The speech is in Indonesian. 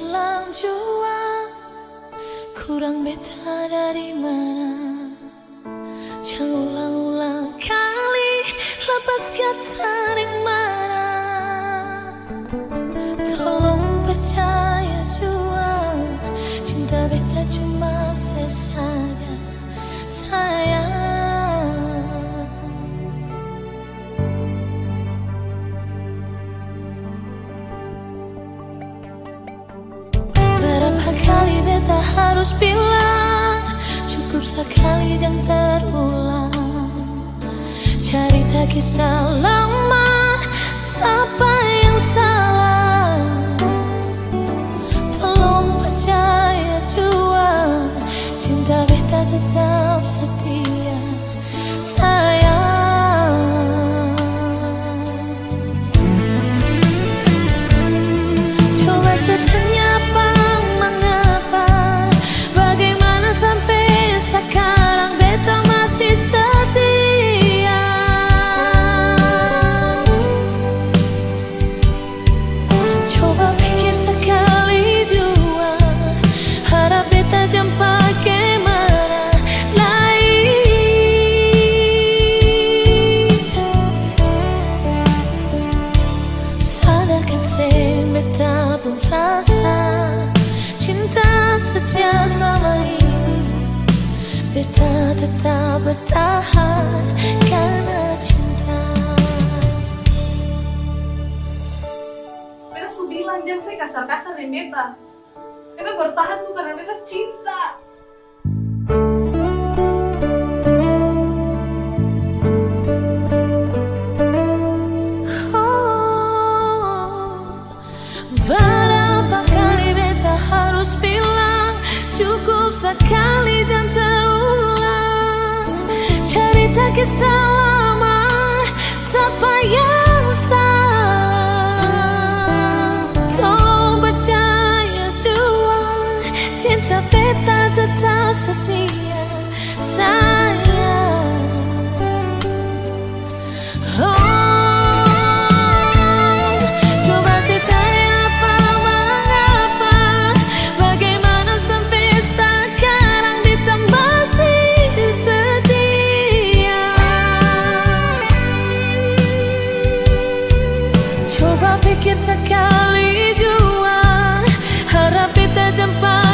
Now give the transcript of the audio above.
bilang jua kurang beta dari mana. Jangan ulang-ulang kali lepas kata yang mana. Tolong percaya jua, cinta beta cuma sesaja sayang. Berapa kali beta harus bilang, cukup sekali jangan terulang. Cerita kisah lama, siapa yang salah? Tolong percaya jua, cinta beta tetap setia sayang. Coba setanya apa, mengapa, bagaimana sampai sekarang beta masih setia. Coba pikir sekali jua, harap beta jumpa kemana lain. Sadarkah sih beta pun rasa cinta setia selama ini. Beta tetap bertahan karena cinta. Beta su bilang jangan saya kasar-kasar dengan beta. Beta bertahan tuh karena beta cinta. Berapa kali beta harus bilang, cukup sekali jangan terulang. Cerita kisah lama, siapa yang salah? Tolong percaya jua, cinta beta tetap setia sayang. Coba sih tanya apa, mengapa, bagaimana sampai sekarang beta masih setia. Coba pikir sekali jua, harap beta jumpa